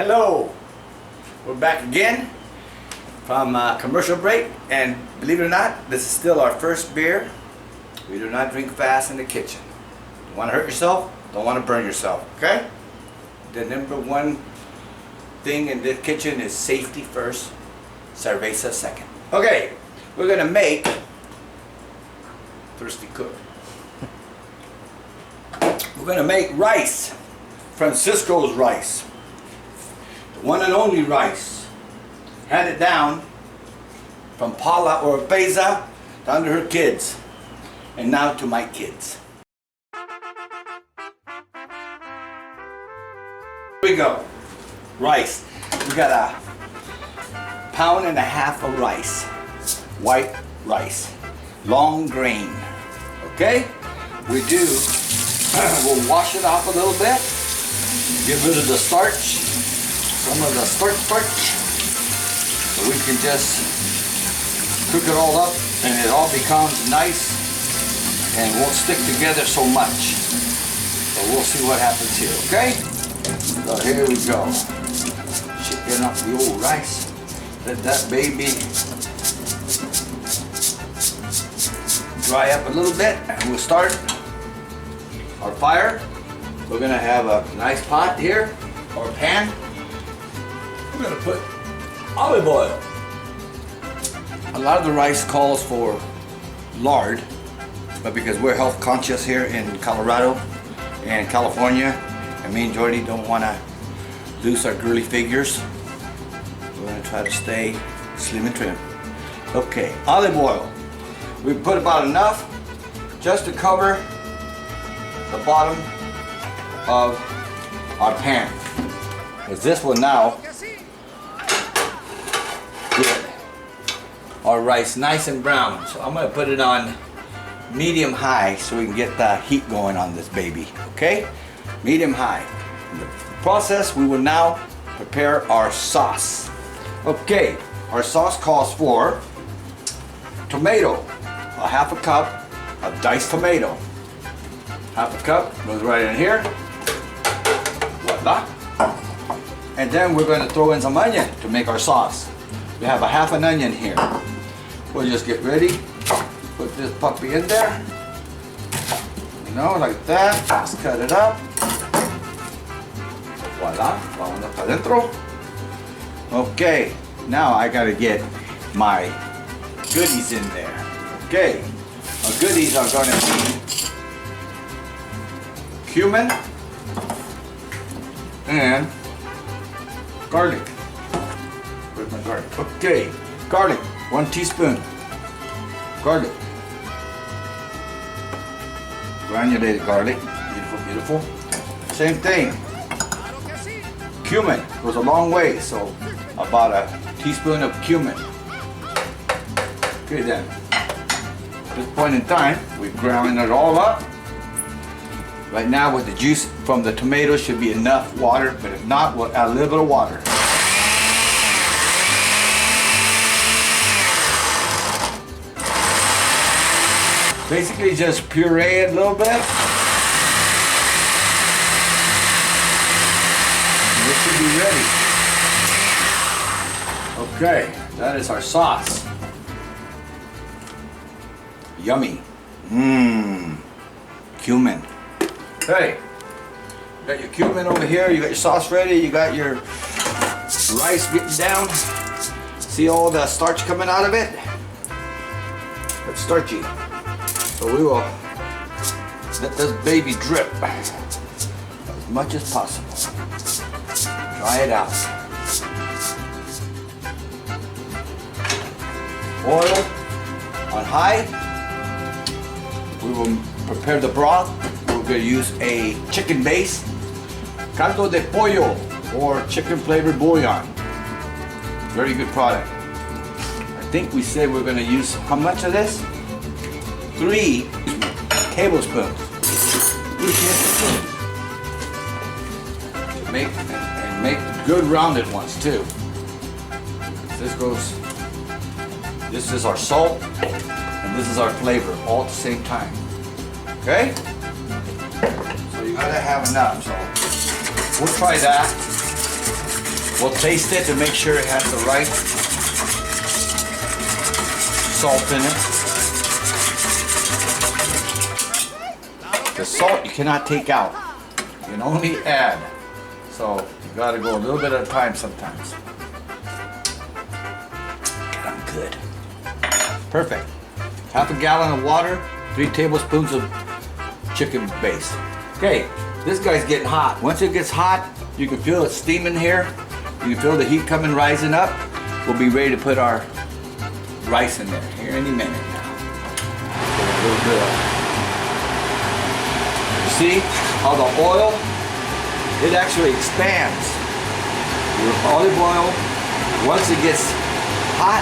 Hello, we're back again from commercial break, and believe it or not, this is still our first beer. We do not drink fast in the kitchen. Don't want to hurt yourself, don't want to burn yourself, okay? The number one thing in the kitchen is safety first, cerveza second. Okay, we're gonna make Thirsty Cook. We're gonna make rice, Francisco's rice. The one and only rice. Handed down from Paula Oropeza down to her kids. And now to my kids. Here we go. Rice. We got a pound and a half of rice. White rice. Long grain. Okay? We'll wash it off a little bit. Get rid of the starch. Some of the starch. So we can just cook it all up and it all becomes nice and won't stick together so much. So we'll see what happens here, okay? So here we go. Shaking up the old rice. Let that baby dry up a little bit and we'll start our fire. We're gonna have a nice pot here, or pan. We're gonna put olive oil. A lot of the rice calls for lard, but because we're health conscious here in Colorado and California, and me and Jordy don't want to lose our girly figures, we're going to try to stay slim and trim. Okay, olive oil. We put about enough just to cover the bottom of our pan, because this will now get our rice nice and brown. So I'm going to put it on medium high so we can get the heat going on this baby. Okay, medium high. In the process, we will now prepare our sauce. Okay, our sauce calls for tomato, a half a cup of diced tomato. Half a cup goes right in here. Voila. And then we're going to throw in some onion to make our sauce. We have a half an onion here. We'll just get ready. Put this puppy in there. You know, like that. Just cut it up. Voila. Vámonos para adentro. Okay. Now I gotta get my goodies in there. Okay. Our goodies are gonna be cumin and garlic. Where's my garlic? Okay. Garlic. 1 teaspoon. Garlic. Granulated garlic. Beautiful, beautiful. Same thing. Cumin goes a long way, so about a teaspoon of cumin. Okay then. At this point in time, we've ground it all up. Right now with the juice from the tomato should be enough water, but if not, we'll add a little bit of water. Basically just puree it a little bit. And this should be ready. Okay, that is our sauce. Yummy. Mmm. Cumin. Okay, you got your cumin over here, you got your sauce ready, you got your rice getting down. See all the starch coming out of it? It's starchy. So we will let this baby drip as much as possible. Dry it out. Oil on high. We will prepare the broth. We're going to use a chicken base. Caldo de pollo or chicken flavored bouillon. Very good product. I think we said we're going to use how much of this? 3 tablespoons. Make good rounded ones too. This is our salt and this is our flavor all at the same time. Okay? So you gotta have enough. So we'll try that. We'll taste it to make sure it has the right salt in it. The salt you cannot take out. You can only add. So you gotta go a little bit at a time sometimes. I'm good. Perfect. Half a gallon of water, 3 tablespoons of chicken base. Okay, this guy's getting hot. Once it gets hot, you can feel it steaming here. You can feel the heat coming, rising up. We'll be ready to put our rice in there here any minute now. Put a little bit of. You see how the oil, it actually expands. Your olive oil, once it gets hot,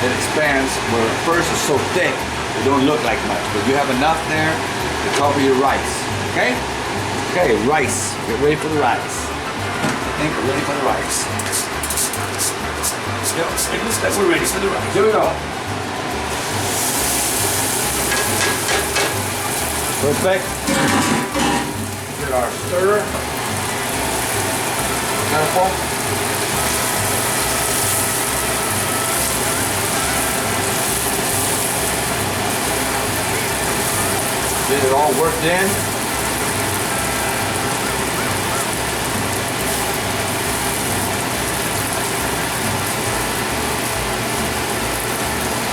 it expands, where at first it's so thick, it don't look like much, but you have enough there to cover your rice, okay? Okay, rice, get ready for the rice. I think we're ready for the rice. Yep, it looks like we're ready for the rice. Here we go. Perfect. Get our stirrer. Careful. Get it all worked in.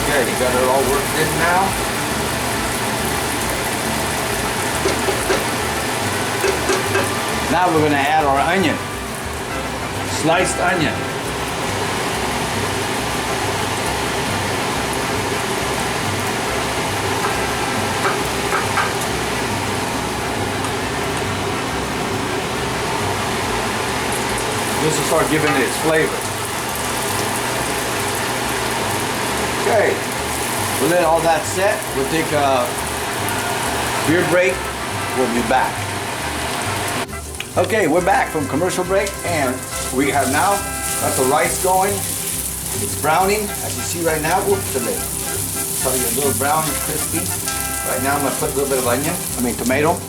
Okay, you got it all worked in now. Now we're going to add our onion. Sliced onion. This will start giving it its flavor. Okay, we'll let all that set. We'll take a beer break. We'll be back. Okay, we're back from commercial break, and we have now got the rice going. It's browning, as you see right now. Whoops, the lid. Probably a little brown and crispy. Right now I'm gonna put a little bit of tomato.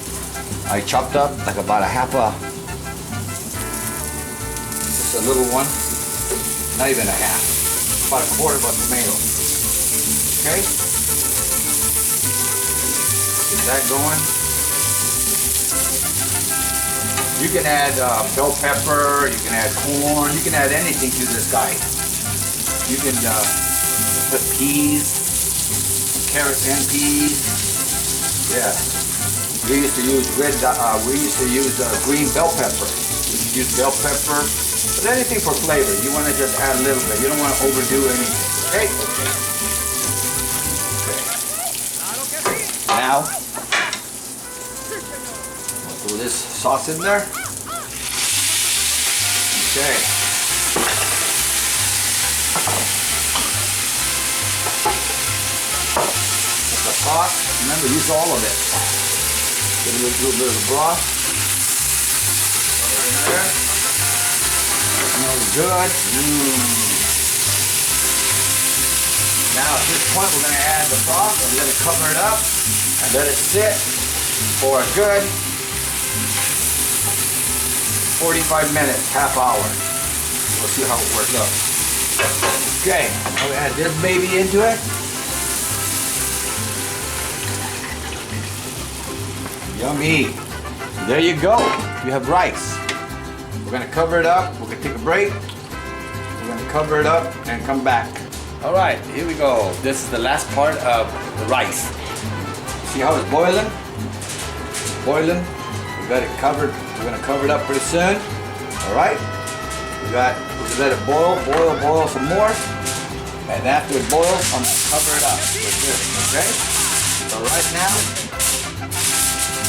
I chopped up like about a half a, just a little one, not even a half, about a quarter of a tomato. Okay, get that going. You can add bell pepper, you can add corn, you can add anything to this guy. You can put peas, carrots and peas. Yeah, we used to use green bell pepper. We used to use bell pepper, but anything for flavor. You want to just add a little bit. You don't want to overdo anything. Okay. Now, we'll throw this sauce in there. Okay. The sauce, remember, use all of it. Get a little bit of broth. Put it in there. Smells good. Now at this point we're going to add the broth. I'm going to cover it up and let it sit for a good 45 minutes, half hour. We'll see how it works out. Okay, I'll add this baby into it. Yummy. There you go. You have rice. We're going to cover it up. We're going to take a break. We're going to cover it up and come back. All right, here we go. This is the last part of the rice. See how it's boiling? Boiling. We got it covered. We're gonna cover it up pretty soon. All right. We're gonna let it boil some more. And after it boils, I'm gonna cover it up with this. Okay. So right now,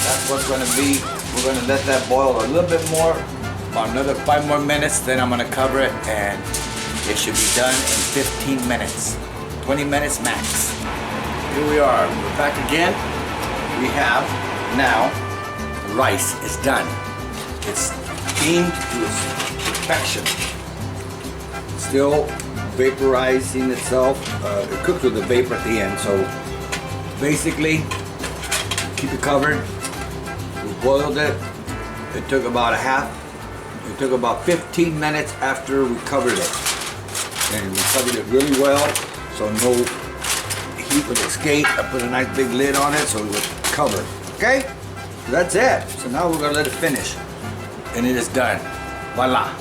that's what's gonna be. We're gonna let that boil a little bit more, about another 5 more minutes. Then I'm gonna cover it, and it should be done in 15 minutes, 20 minutes max. Here we are, we're back again. We have now, the rice is done. It's steamed to its perfection. Still vaporizing itself. It cooks with the vapor at the end, so basically, keep it covered. We boiled it. It took about a half. It took about 15 minutes after we covered it. And we covered it really well, so no heat would escape. I put a nice big lid on it so it would cover. Okay? So that's it. So now we're gonna let it finish. And it is done. Voila.